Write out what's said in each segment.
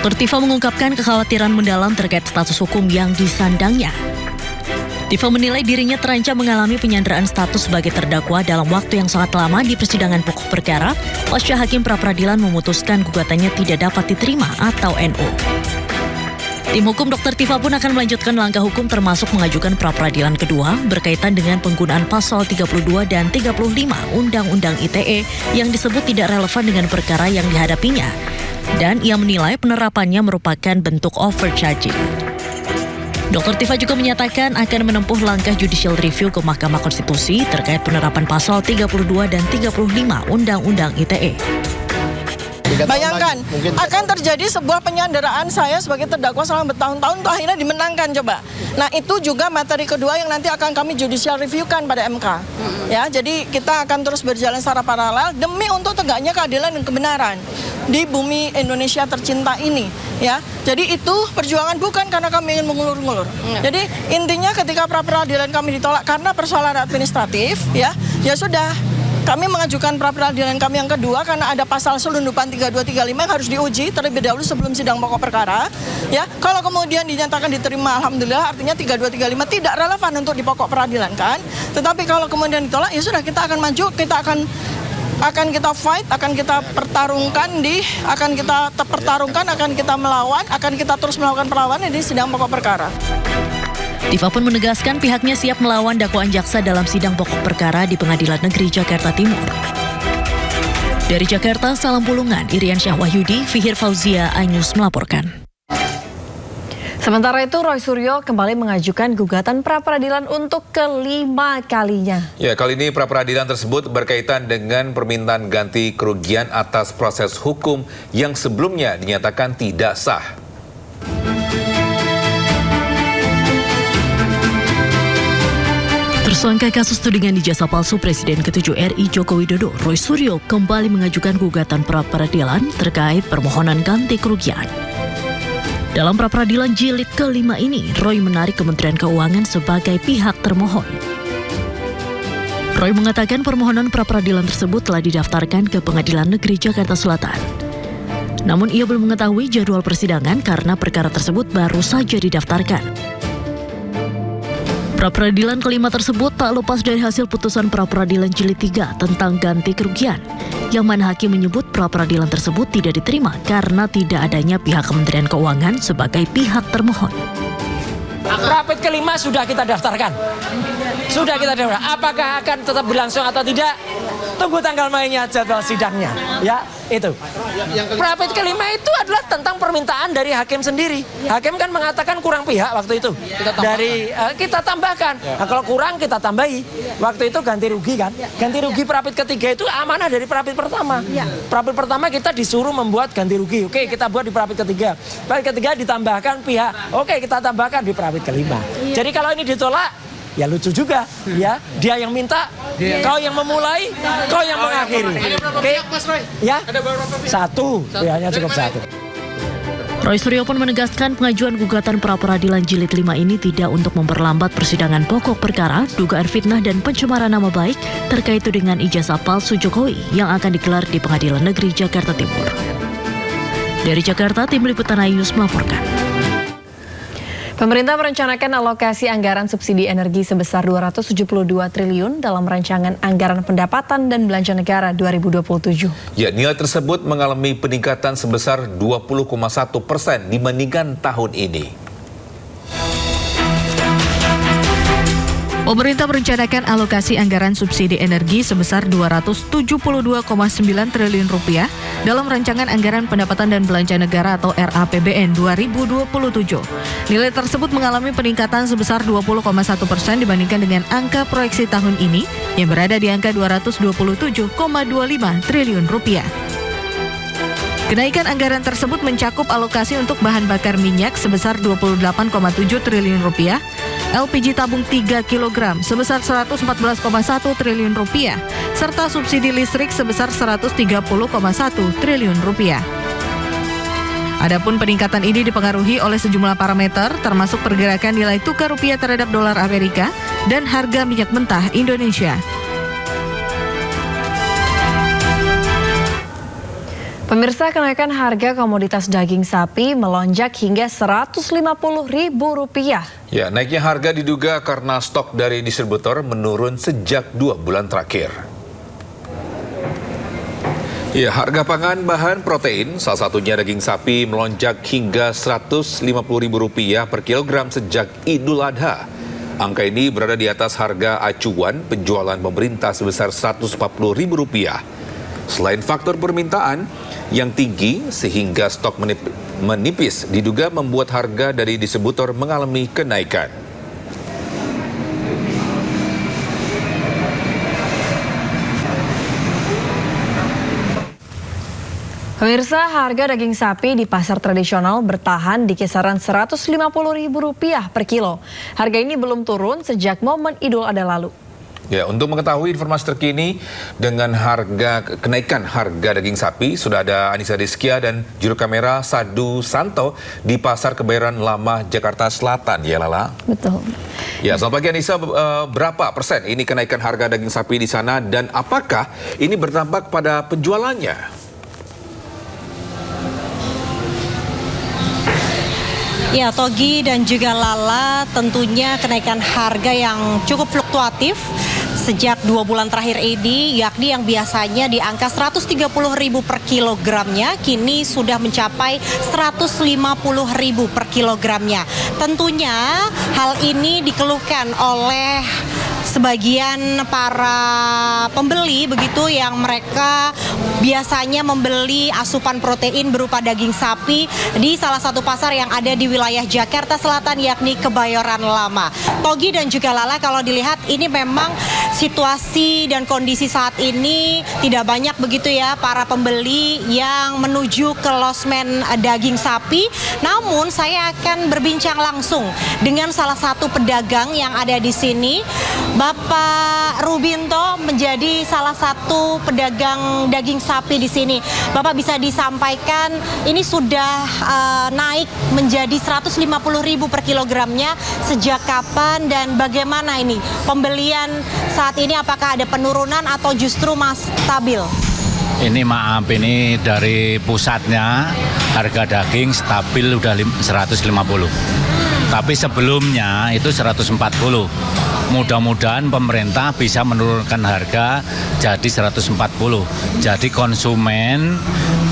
Dr. Tifa mengungkapkan kekhawatiran mendalam terkait status hukum yang disandangnya. Tifa menilai dirinya terancam mengalami penyanderaan status sebagai terdakwa dalam waktu yang sangat lama di persidangan pokok perkara pasca Hakim Pra-Peradilan memutuskan gugatannya tidak dapat diterima atau NU. Tim hukum Dr. Tifa pun akan melanjutkan langkah hukum termasuk mengajukan pra-peradilan kedua berkaitan dengan penggunaan pasal 32 dan 35 Undang-Undang ITE yang disebut tidak relevan dengan perkara yang dihadapinya. Dan ia menilai penerapannya merupakan bentuk overcharging. Dr. Tifa juga menyatakan akan menempuh langkah judicial review ke Mahkamah Konstitusi terkait penerapan pasal 32 dan 35 Undang-Undang ITE. Bayangkan, akan terjadi sebuah penyanderaan saya sebagai terdakwa selama bertahun-tahun untuk akhirnya dimenangkan coba. Nah itu juga materi kedua yang nanti akan kami judicial reviewkan pada MK. Ya, jadi kita akan terus berjalan secara paralel demi untuk tegaknya keadilan dan kebenaran di bumi Indonesia tercinta ini. Ya, jadi itu perjuangan bukan karena kami ingin mengulur-ngulur. Jadi intinya ketika pra-peradilan kami ditolak karena persoalan administratif, ya sudah. Kami mengajukan pra-peradilan kami yang kedua karena ada pasal selundupan 3235 yang harus diuji terlebih dahulu sebelum sidang pokok perkara. Ya, kalau kemudian dinyatakan diterima, alhamdulillah, artinya 3235 tidak relevan untuk di pokok peradilan kan. Tetapi kalau kemudian ditolak, ya sudah kita akan maju, kita akan kita fight, akan kita pertarungkan akan kita melawan, akan kita terus melakukan perlawanan di sidang pokok perkara. Tifa pun menegaskan pihaknya siap melawan dakwaan jaksa dalam sidang pokok perkara di Pengadilan Negeri Jakarta Timur. Dari Jakarta, Salam Pulungan, Irian Syah Wahyudi, Fihir Fauzia, iNews melaporkan. Sementara itu, Roy Suryo kembali mengajukan gugatan pra-peradilan untuk kelima kalinya. Ya, kali ini pra-peradilan tersebut berkaitan dengan permintaan ganti kerugian atas proses hukum yang sebelumnya dinyatakan tidak sah. Tersangka kasus tudingan ijazah palsu Presiden ke-7 RI Joko Widodo, Roy Suryo kembali mengajukan gugatan pra-peradilan terkait permohonan ganti kerugian. Dalam pra-peradilan jilid kelima ini, Roy menarik Kementerian Keuangan sebagai pihak termohon. Roy mengatakan permohonan pra-peradilan tersebut telah didaftarkan ke Pengadilan Negeri Jakarta Selatan. Namun ia belum mengetahui jadwal persidangan karena perkara tersebut baru saja didaftarkan. Pra-peradilan kelima tersebut tak lepas dari hasil putusan pra-peradilan jilid 3 tentang ganti kerugian, yang mana hakim menyebut pra-peradilan tersebut tidak diterima karena tidak adanya pihak Kementerian Keuangan sebagai pihak termohon. Rapid kelima sudah kita daftarkan. Sudah kita daftarkan. Apakah akan tetap berlangsung atau tidak? Tunggu tanggal mainnya, jadwal sidangnya. Ya, itu. Rapid kelima itu adalah tentang permintaan dari hakim sendiri. Hakim kan mengatakan kurang pihak waktu itu. Kita tambahkan. Nah, kalau kurang kita tambahi. Waktu itu ganti rugi kan. Ganti rugi rapid ketiga itu amanah dari rapid pertama. Rapid pertama kita disuruh membuat ganti rugi. Oke, kita buat di rapid ketiga. Rapid ketiga ditambahkan pihak. Oke, kita tambahkan di rapid kelima. Jadi kalau ini ditolak, ya lucu juga, ya. Dia yang minta, kau yang memulai, kau yang mengakhiri. Oke, ya. Satu, pihaknya cukup satu. Roy Suryo pun menegaskan pengajuan gugatan pra-peradilan jilid 5 ini tidak untuk memperlambat persidangan pokok perkara dugaan fitnah dan pencemaran nama baik terkait tudingan ijazah palsu Jokowi yang akan digelar di Pengadilan Negeri Jakarta Timur. Dari Jakarta, Tim Liputan iNews melaporkan. Pemerintah merencanakan alokasi anggaran subsidi energi sebesar 272 triliun dalam rancangan anggaran pendapatan dan belanja negara 2027. Ya, nilai tersebut mengalami peningkatan sebesar 20,1% dibandingkan tahun ini. Pemerintah merencanakan alokasi anggaran subsidi energi sebesar 272,9 triliun rupiah dalam rancangan anggaran pendapatan dan belanja negara atau RAPBN 2027. Nilai tersebut mengalami peningkatan sebesar 20,1% dibandingkan dengan angka proyeksi tahun ini yang berada di angka 227,25 triliun rupiah. Kenaikan anggaran tersebut mencakup alokasi untuk bahan bakar minyak sebesar 28,7 triliun rupiah, LPG tabung 3 kg sebesar 114,1 triliun rupiah, serta subsidi listrik sebesar 130,1 triliun rupiah. Adapun peningkatan ini dipengaruhi oleh sejumlah parameter termasuk pergerakan nilai tukar rupiah terhadap dolar Amerika dan harga minyak mentah Indonesia. Pemirsa, kenaikan harga komoditas daging sapi melonjak hingga Rp150.000. Ya, naiknya harga diduga karena stok dari distributor menurun sejak 2 bulan terakhir. Ya, harga pangan bahan protein, salah satunya daging sapi, melonjak hingga Rp150.000 per kilogram sejak Idul Adha. Angka ini berada di atas harga acuan penjualan pemerintah sebesar Rp140.000. Selain faktor permintaan yang tinggi sehingga stok menipis, diduga membuat harga dari distributor mengalami kenaikan. Pemirsa, harga daging sapi di pasar tradisional bertahan di kisaran Rp150.000 per kilo. Harga ini belum turun sejak momen Idul Adha lalu. Ya, untuk mengetahui informasi terkini dengan kenaikan harga daging sapi, sudah ada Anissa Rizkia dan juru kamera Sadu Santo di Pasar Kebayoran Lama, Jakarta Selatan. Ya, Lala? Betul. Ya, selamat pagi Anissa. Berapa persen ini kenaikan harga daging sapi di sana dan apakah ini berdampak pada penjualannya? Ya, Togi dan juga Lala, tentunya kenaikan harga yang cukup fluktuatif sejak 2 bulan terakhir ini, yakni yang biasanya di angka Rp130.000 per kilogramnya, kini sudah mencapai Rp150.000 per kilogramnya. Tentunya hal ini dikeluhkan oleh sebagian para pembeli begitu yang mereka biasanya membeli asupan protein berupa daging sapi di salah satu pasar yang ada di wilayah Jakarta Selatan, yakni Kebayoran Lama. Togi dan juga Lala, kalau dilihat ini memang situasi dan kondisi saat ini tidak banyak begitu ya para pembeli yang menuju ke losmen daging sapi. Namun saya akan berbincang langsung dengan salah satu pedagang yang ada di sini. Bapak Rubinto menjadi salah satu pedagang daging sapi di sini. Bapak, bisa disampaikan ini sudah naik menjadi Rp150.000 per kilogramnya sejak kapan dan bagaimana ini pembelian saat ini, apakah ada penurunan atau justru masih stabil? Ini maaf, ini dari pusatnya harga daging stabil udah 150. Tapi sebelumnya itu 140. Mudah-mudahan pemerintah bisa menurunkan harga jadi 140. Jadi konsumen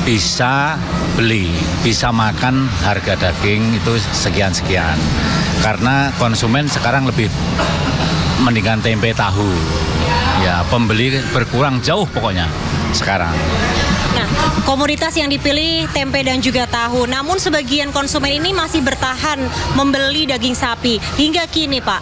bisa beli, bisa makan harga daging itu sekian-sekian. Karena konsumen sekarang lebih mendingan tempe tahu. Ya, pembeli berkurang jauh pokoknya sekarang. Nah, komoditas yang dipilih tempe dan juga tahu. Namun sebagian konsumen ini masih bertahan membeli daging sapi. Hingga kini, Pak,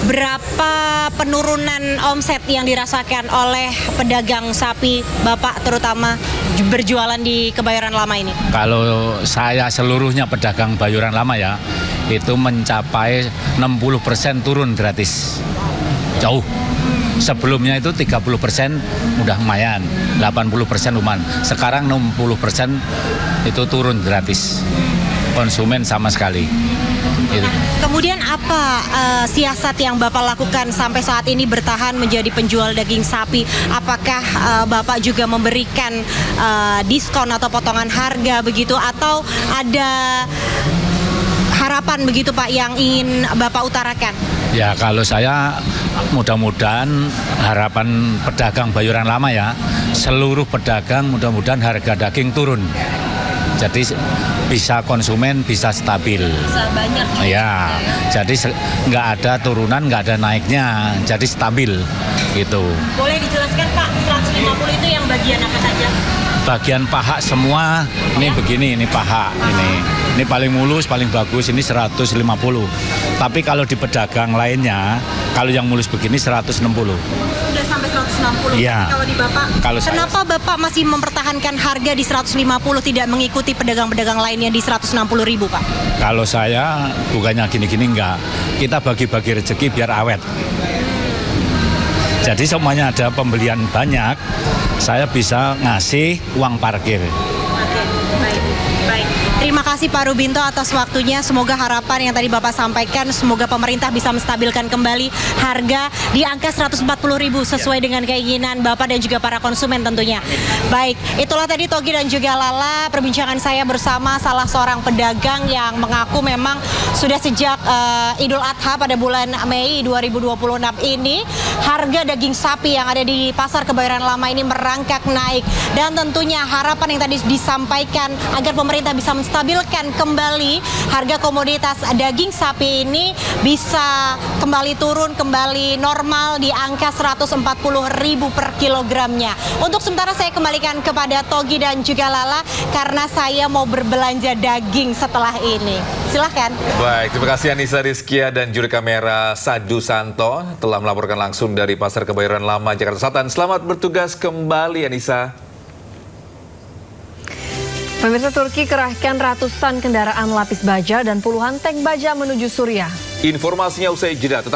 berapa penurunan omset yang dirasakan oleh pedagang sapi Bapak terutama berjualan di Kebayoran Lama ini? Kalau Saya seluruhnya pedagang Bayoran Lama ya, itu mencapai 60% turun gratis. Jauh. Sebelumnya itu 30% udah lumayan, 80% lumayan. Sekarang 60% itu turun gratis. Konsumen sama sekali. Gitu. Kemudian apa siasat yang Bapak lakukan sampai saat ini bertahan menjadi penjual daging sapi? Apakah Bapak juga memberikan diskon atau potongan harga begitu, atau ada harapan begitu Pak yang ingin Bapak utarakan? Ya, kalau saya mudah-mudahan harapan pedagang Bayoran Lama ya, seluruh pedagang mudah-mudahan harga daging turun. Jadi bisa konsumen bisa stabil. Bisa banyak. Ya, jadi nggak ada turunan, nggak ada naiknya, jadi stabil gitu. Boleh dijelaskan Pak, 150 itu yang bagian apa saja? Bagian paha semua, ini begini, ini paha, ini paling mulus, paling bagus, ini 150. Tapi kalau di pedagang lainnya, kalau yang mulus begini 160. Sudah sampai 160. Iya. Kalau di Bapak, kenapa Bapak masih mempertahankan harga di 150, tidak mengikuti pedagang-pedagang lainnya di 160.000 Pak? Kalau saya bukannya gini-gini enggak, kita bagi-bagi rezeki biar awet. Jadi semuanya ada pembelian banyak, saya bisa ngasih uang parkir. Oke, baik. Terima kasih Pak Rubinto atas waktunya. Semoga harapan yang tadi Bapak sampaikan, semoga pemerintah bisa menstabilkan kembali harga di angka 140.000 sesuai dengan keinginan Bapak dan juga para konsumen tentunya. Baik, itulah tadi Togi dan juga Lala perbincangan saya bersama salah seorang pedagang yang mengaku memang sudah sejak Idul Adha pada bulan Mei 2026 ini harga daging sapi yang ada di Pasar Kebayoran Lama ini merangkak naik, dan tentunya harapan yang tadi disampaikan agar pemerintah bisa menstabilkan kembali harga komoditas daging sapi ini bisa kembali turun, kembali normal di angka 140.000 per kilogramnya. Untuk sementara saya kembalikan kepada Togi dan juga Lala karena saya mau berbelanja daging setelah ini. Silahkan. Baik, terima kasih Anissa Rizkia dan juri kamera Sadu Santo telah melaporkan langsung dari Pasar Kebayoran Lama, Jakarta Selatan. Selamat bertugas kembali, Anissa. Pemirsa, Turki kerahkan ratusan kendaraan lapis baja dan puluhan tank baja menuju Suriah. Informasinya usai jeda.